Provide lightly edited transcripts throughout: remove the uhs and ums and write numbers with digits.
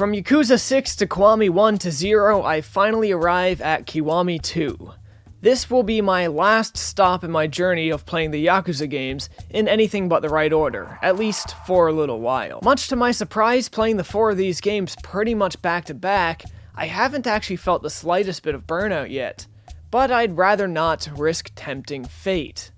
From Yakuza 6 to Kiwami 1 to 0, I finally arrive at Kiwami 2. This will be my last stop in my journey of playing the Yakuza games in anything but the right order, at least for a little while. Much to my surprise, playing the 4 of these games pretty much back to back, I haven't actually felt the slightest bit of burnout yet, but I'd rather not risk tempting fate.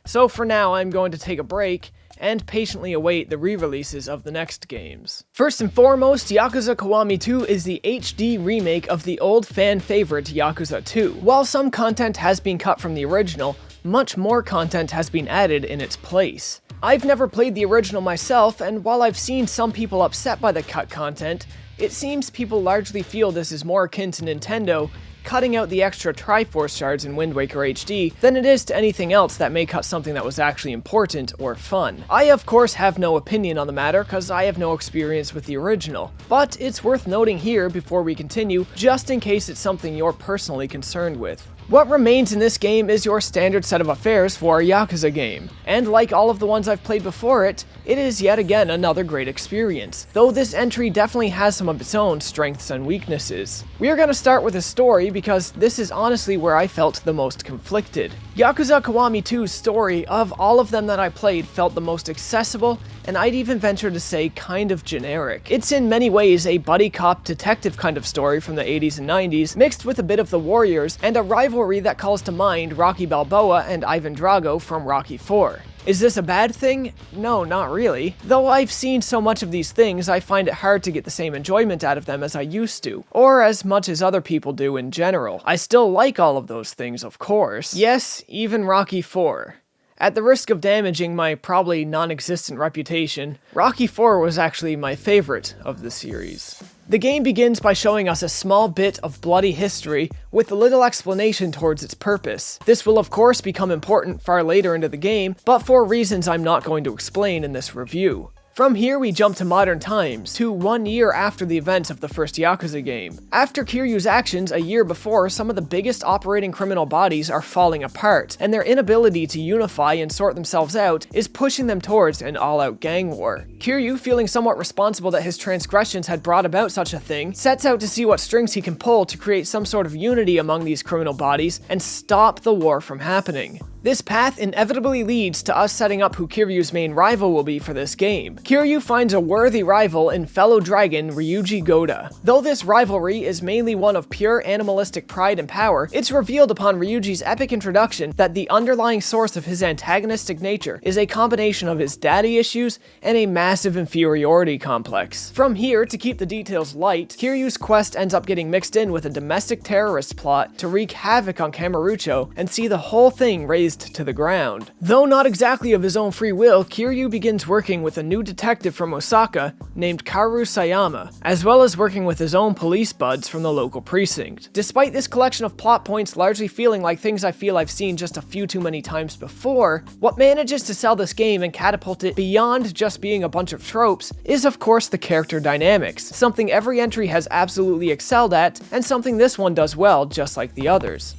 So for now, I'm going to take a break and patiently await the re-releases of the next games. First and foremost, Yakuza Kiwami 2 is the HD remake of the old fan favorite Yakuza 2. While some content has been cut from the original, much more content has been added in its place. I've never played the original myself, and while I've seen some people upset by the cut content, it seems people largely feel this is more akin to Nintendo cutting out the extra Triforce shards in Wind Waker HD than it is to anything else that may cut something that was actually important or fun. I of course have no opinion on the matter cause I have no experience with the original, but it's worth noting here before we continue, just in case it's something you're personally concerned with. What remains in this game is your standard set of affairs for a Yakuza game, and like all of the ones I've played before it, it is yet again another great experience, though this entry definitely has some of its own strengths and weaknesses. We are going to start with a story because this is honestly where I felt the most conflicted. Yakuza Kiwami 2's story, of all of them that I played, felt the most accessible, and I'd even venture to say kind of generic. It's in many ways a buddy cop detective kind of story from the 80s and 90s, mixed with a bit of the Warriors, and a rivalry that calls to mind Rocky Balboa and Ivan Drago from Rocky IV. Is this a bad thing? No, not really. Though I've seen so much of these things, I find it hard to get the same enjoyment out of them as I used to, or as much as other people do in general. I still like all of those things, of course. Yes, even Rocky IV. At the risk of damaging my probably non-existent reputation, Rocky IV was actually my favorite of the series. The game begins by showing us a small bit of bloody history with little explanation towards its purpose. This will of course become important far later into the game, but for reasons I'm not going to explain in this review. From here we jump to modern times, to 1 year after the events of the first Yakuza game. After Kiryu's actions a year before, some of the biggest operating criminal bodies are falling apart, and their inability to unify and sort themselves out is pushing them towards an all-out gang war. Kiryu, feeling somewhat responsible that his transgressions had brought about such a thing, sets out to see what strings he can pull to create some sort of unity among these criminal bodies and stop the war from happening. This path inevitably leads to us setting up who Kiryu's main rival will be for this game. Kiryu finds a worthy rival in fellow dragon Ryuji Goda. Though this rivalry is mainly one of pure animalistic pride and power, it's revealed upon Ryuji's epic introduction that the underlying source of his antagonistic nature is a combination of his daddy issues and a massive inferiority complex. From here, to keep the details light, Kiryu's quest ends up getting mixed in with a domestic terrorist plot to wreak havoc on Kamurocho and see the whole thing razed to the ground. Though not exactly of his own free will, Kiryu begins working with a new detective from Osaka named Kaoru Sayama, as well as working with his own police buds from the local precinct. Despite this collection of plot points largely feeling like things I feel I've seen just a few too many times before, what manages to sell this game and catapult it beyond just being a bunch of tropes is of course the character dynamics, something every entry has absolutely excelled at, and something this one does well just like the others.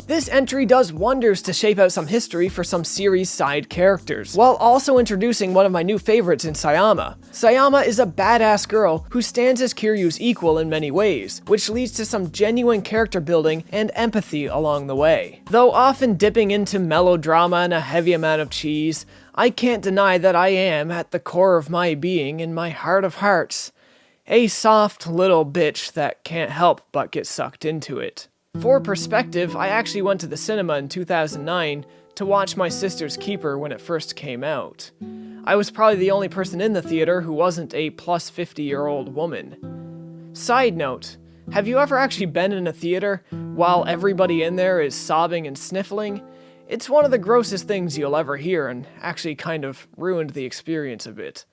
This entry does wonders to shape out some history for some series side characters, while also introducing one of my new favorites in Sayama. Sayama is a badass girl who stands as Kiryu's equal in many ways, which leads to some genuine character building and empathy along the way. Though often dipping into melodrama and a heavy amount of cheese, I can't deny that I am, at the core of my being, in my heart of hearts, a soft little bitch that can't help but get sucked into it. For perspective, I actually went to the cinema in 2009 to watch My Sister's Keeper when it first came out. I was probably the only person in the theater who wasn't a plus 50-year-old woman. Side note, have you ever actually been in a theater while everybody in there is sobbing and sniffling? It's one of the grossest things you'll ever hear and actually kind of ruined the experience a bit.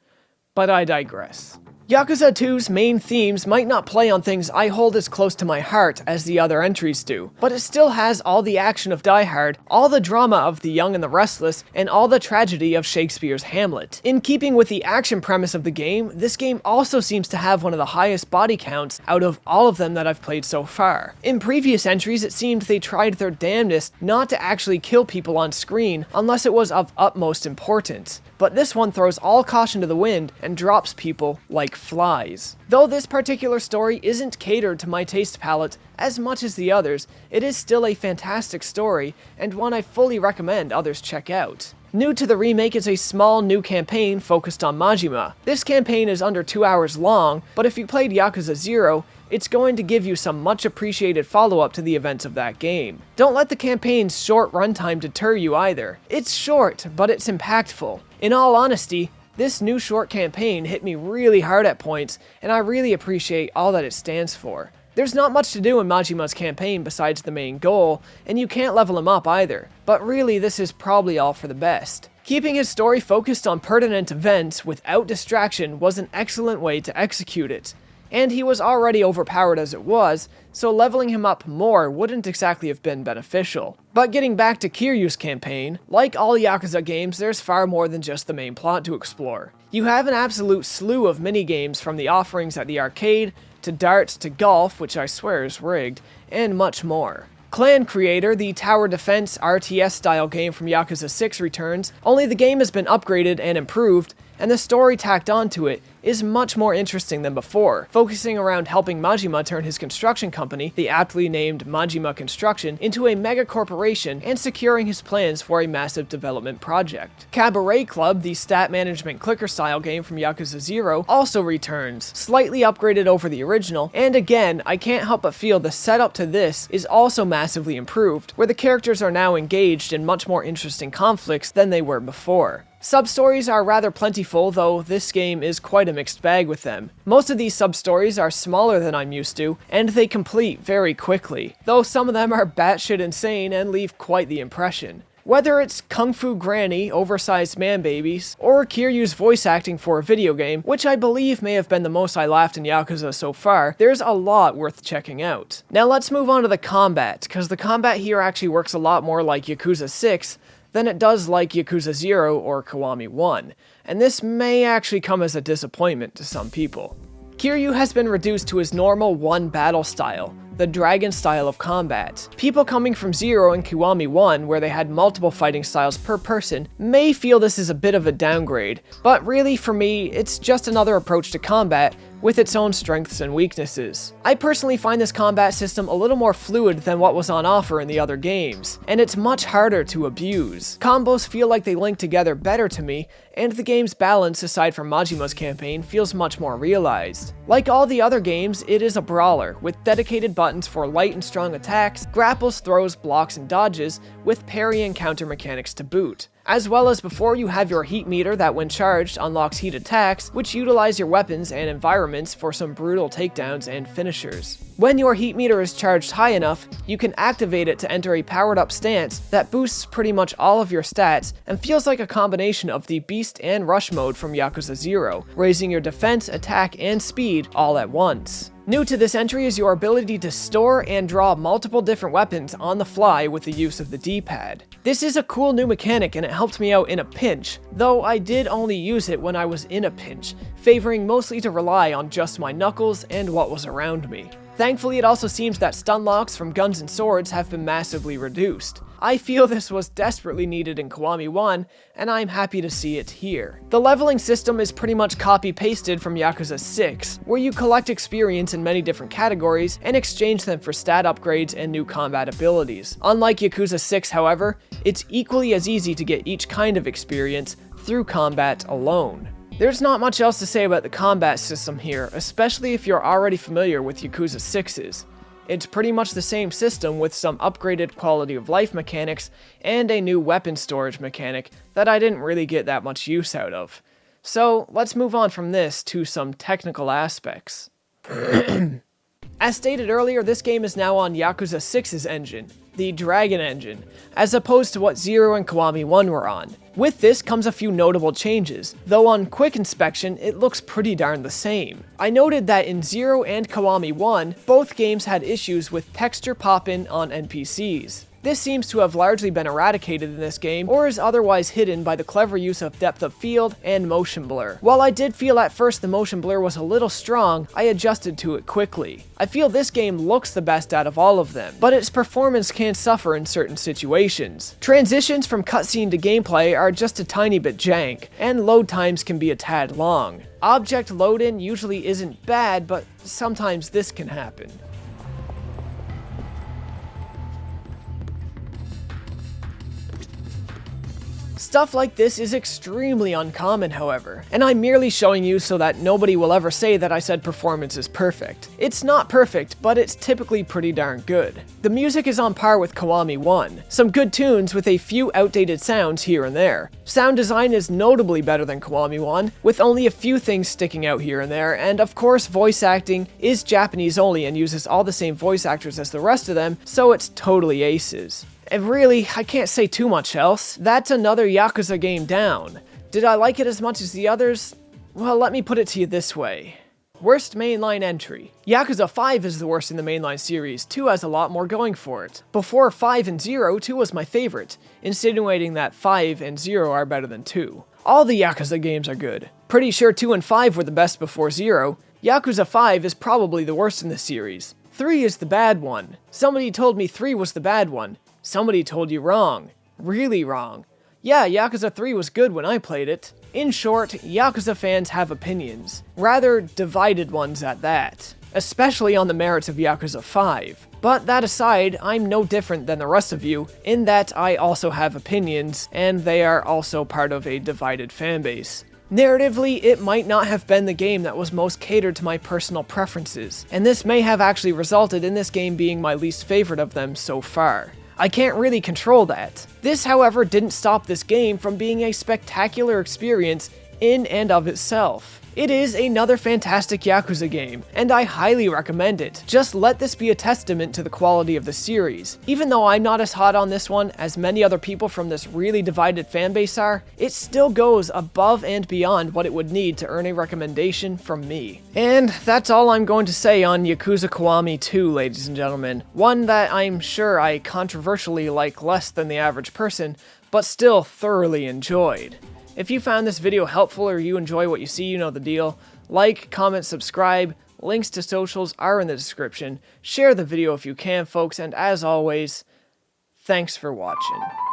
But I digress. Yakuza 2's main themes might not play on things I hold as close to my heart as the other entries do, but it still has all the action of Die Hard, all the drama of The Young and the Restless, and all the tragedy of Shakespeare's Hamlet. In keeping with the action premise of the game, this game also seems to have one of the highest body counts out of all of them that I've played so far. In previous entries, it seemed they tried their damnedest not to actually kill people on screen unless it was of utmost importance. but this one throws all caution to the wind and drops people like flies. Though this particular story isn't catered to my taste palette as much as the others, it is still a fantastic story, and one I fully recommend others check out. New to the remake is a small new campaign focused on Majima. This campaign is under 2 hours long, but if you played Yakuza 0, it's going to give you some much appreciated follow-up to the events of that game. Don't let the campaign's short runtime deter you either. It's short, but it's impactful. In all honesty, this new short campaign hit me really hard at points, and I really appreciate all that it stands for. There's not much to do in Majima's campaign besides the main goal, and you can't level him up either, but really this is probably all for the best. Keeping his story focused on pertinent events without distraction was an excellent way to execute it. And he was already overpowered as it was, so leveling him up more wouldn't exactly have been beneficial. But getting back to Kiryu's campaign, like all Yakuza games, there's far more than just the main plot to explore. You have an absolute slew of mini-games from the offerings at the arcade, to darts, to golf, which I swear is rigged, and much more. Clan Creator, the tower defense RTS style game from Yakuza 6 returns, only the game has been upgraded and improved, and the story tacked onto it is much more interesting than before, focusing around helping Majima turn his construction company, the aptly named Majima Construction, into a mega corporation and securing his plans for a massive development project. Cabaret Club, the stat management clicker style game from Yakuza 0, also returns, slightly upgraded over the original, and again, I can't help but feel the setup to this is also massively improved, where the characters are now engaged in much more interesting conflicts than they were before. Sub-stories are rather plentiful, though this game is quite a mixed bag with them. Most of these sub-stories are smaller than I'm used to, and they complete very quickly, though some of them are batshit insane and leave quite the impression. Whether it's Kung Fu Granny, oversized man-babies, or Kiryu's voice acting for a video game, which I believe may have been the most I laughed in Yakuza so far, there's a lot worth checking out. Now let's move on to the combat, because the combat here actually works a lot more like Yakuza 6, than it does like Yakuza 0 or Kiwami 1, and this may actually come as a disappointment to some people. Kiryu has been reduced to his normal one battle style, the dragon style of combat. People coming from 0 and Kiwami 1, where they had multiple fighting styles per person, may feel this is a bit of a downgrade, but really for me, it's just another approach to combat with its own strengths and weaknesses. I personally find this combat system a little more fluid than what was on offer in the other games, and it's much harder to abuse. Combos feel like they link together better to me, and the game's balance, aside from Majima's campaign, feels much more realized. Like all the other games, it is a brawler, with dedicated buttons for light and strong attacks, grapples, throws, blocks, and dodges, with parry and counter mechanics to boot. As well as before you have your heat meter that when charged unlocks heat attacks, which utilize your weapons and environments for some brutal takedowns and finishers. When your heat meter is charged high enough, you can activate it to enter a powered up stance that boosts pretty much all of your stats and feels like a combination of the Beast and Rush mode from Yakuza 0, raising your defense, attack, and speed all at once. New to this entry is your ability to store and draw multiple different weapons on the fly with the use of the D-pad. This is a cool new mechanic and it helped me out in a pinch, though I did only use it when I was in a pinch, favoring mostly to rely on just my knuckles and what was around me. Thankfully, it also seems that stun locks from guns and swords have been massively reduced. I feel this was desperately needed in Kiwami 1, and I'm happy to see it here. The leveling system is pretty much copy-pasted from Yakuza 6, where you collect experience in many different categories and exchange them for stat upgrades and new combat abilities. Unlike Yakuza 6, however, it's equally as easy to get each kind of experience through combat alone. There's not much else to say about the combat system here, especially if you're already familiar with Yakuza 6's. It's pretty much the same system with some upgraded quality of life mechanics and a new weapon storage mechanic that I didn't really get that much use out of. So let's move on from this to some technical aspects. As stated earlier, this game is now on Yakuza 6's engine, the Dragon engine, as opposed to what 0 and Kiwami 1 were on. With this comes a few notable changes, though on quick inspection it looks pretty darn the same. I noted that in 0 and Kiwami 1, both games had issues with texture pop-in on NPCs. This seems to have largely been eradicated in this game, or is otherwise hidden by the clever use of depth of field and motion blur. While I did feel at first the motion blur was a little strong, I adjusted to it quickly. I feel this game looks the best out of all of them, but its performance can suffer in certain situations. Transitions from cutscene to gameplay are just a tiny bit jank, and load times can be a tad long. Object load-in usually isn't bad, but sometimes this can happen. Stuff like this is extremely uncommon, however, and I'm merely showing you so that nobody will ever say that I said performance is perfect. It's not perfect, but it's typically pretty darn good. The music is on par with Kiwami 1, some good tunes with a few outdated sounds here and there. Sound design is notably better than Kiwami 1, with only a few things sticking out here and there, and of course voice acting is Japanese only and uses all the same voice actors as the rest of them, so it's totally aces. And really, I can't say too much else. That's another Yakuza game down. Did I like it as much as the others? Well, let me put it to you this way. Worst mainline entry. Yakuza 5 is the worst in the mainline series, 2 has a lot more going for it. Before 5 and 0, 2 was my favorite, insinuating that 5 and 0 are better than 2. All the Yakuza games are good. Pretty sure 2 and 5 were the best before 0. Yakuza 5 is probably the worst in the series. 3 is the bad one. Somebody told me 3 was the bad one. Somebody told you wrong. Really wrong. Yeah, Yakuza 3 was good when I played it. In short, Yakuza fans have opinions. Rather divided ones at that. Especially on the merits of Yakuza 5. But that aside, I'm no different than the rest of you, in that I also have opinions, and they are also part of a divided fanbase. Narratively, it might not have been the game that was most catered to my personal preferences, and this may have actually resulted in this game being my least favorite of them so far. I can't really control that. This, however, didn't stop this game from being a spectacular experience in and of itself. It is another fantastic Yakuza game, and I highly recommend it. Just let this be a testament to the quality of the series. Even though I'm not as hot on this one as many other people from this really divided fanbase are, it still goes above and beyond what it would need to earn a recommendation from me. And that's all I'm going to say on Yakuza Kiwami 2, ladies and gentlemen. One that I'm sure I controversially like less than the average person, but still thoroughly enjoyed. If you found this video helpful or you enjoy what you see, you know the deal. Like, comment, subscribe, links to socials are in the description. Share the video if you can, folks, and as always, thanks for watching.